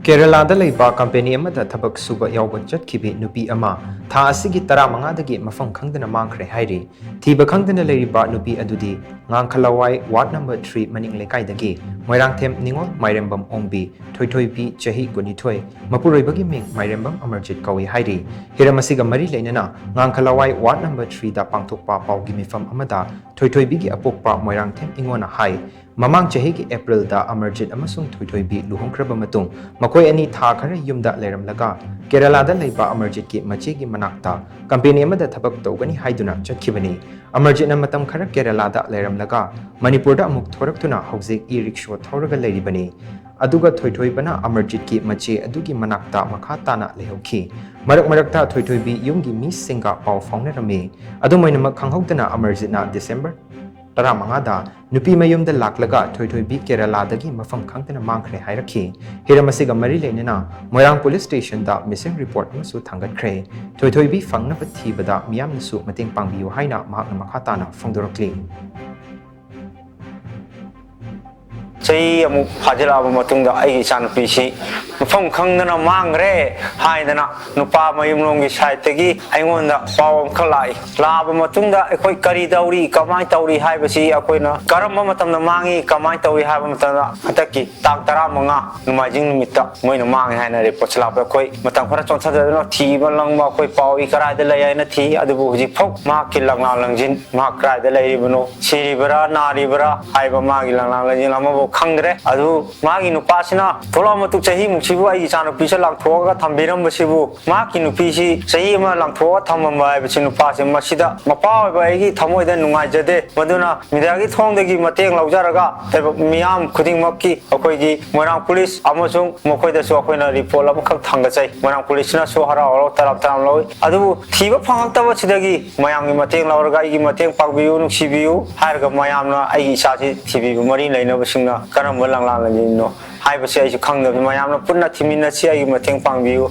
Kerala da leiba company Amada Thabak shuba Yaoba chatkhibi Nupi ama tha asigi tara mangadagi Mapham Khangdana Mangkhre hairi thiba khangdana leiriba Nupi adudi ngangkhalawai ward number 3 maning lekaidagi moirangthem ningol mairembam ongbi thoithoibi chahi gunithoi mapuroibagi ming mairembam amarjit kawi hairi hiramasiga mari leinana ngangkhalawai ward number 3 da pangthokpa paugi mifam amada thoithoibi gi apokpa moirangthem ingona hai Mamang chahi April da Amarjit amasung thoithoibi luhongkraba matung makoi ani tha khara yumda leiramlaga Kerala da leiba Amarjit ki machi gi manakta company amada thabak tawgani haiduna chatkibani Amarjit na matam khara Kerala da leiramlaga Manipur da amuk thoraktuna hauzik e-rickshaw thoraga leiribani aduga thoithoibana Amarjit ki machi adugi manakta makha tana lehokhi marakta thoithoibi yumgi mi singa paw faunarami adumoinamak khanghaudana Amarjit na December Tara mangada Nupi mayum da laklaga thoithoibi Kerala dagi Mapham Khangdana Mangkhre hairakhi hiramasiga mari leinana Moirang police station da missing report masu thangatkre thoithoibi fangna pathibada miyamnasu mating pangbiyu haina mahakna makhatana phongdorakli Saya amu hajar abu matung da ai san pisi Mapham Khangdana Mangkhre haidana nupa mayum longi sai tegi aingon da pawam khalai laba matung da akoi kari dauri kamai tauri haibasi akoina karamba matam na mangi kamai tauri haiba matam da ataki tak tara manga numajing numita moina mangi haina report laba akoi matam khara chonsa da no thi ba langma akoi pawi karai da lai na thi adubu huji phok ma ki langla langjin ma krai da lai bano siri bara nari bara haiba ma gi langla langjin lama Khangdre adu magi nupasina thola matu chahi muksibu ai chana pisa langthoga thambiram basibu magi nupisi chahi ma langthoga thamamba ai basi nupasi masida mapa ba ai thamoi da nungai jade maduna midagi thongdagi mateng laujaraga miyam khuding makki akoi gi Moirang police amasung mokoi da so akoina report am khak thanga chai Moirang police na so hara oro tarap taram loi adu thiba phangak tawa sidagi mayam gi mateng lauraga ai gi mateng pagbiyu nuksibiyu harga mayam na ai isaji thibi mari leina basingna Karam walang lang lang no hai basi ai khangda mayam na punna thimina chi ai mateng pangbiu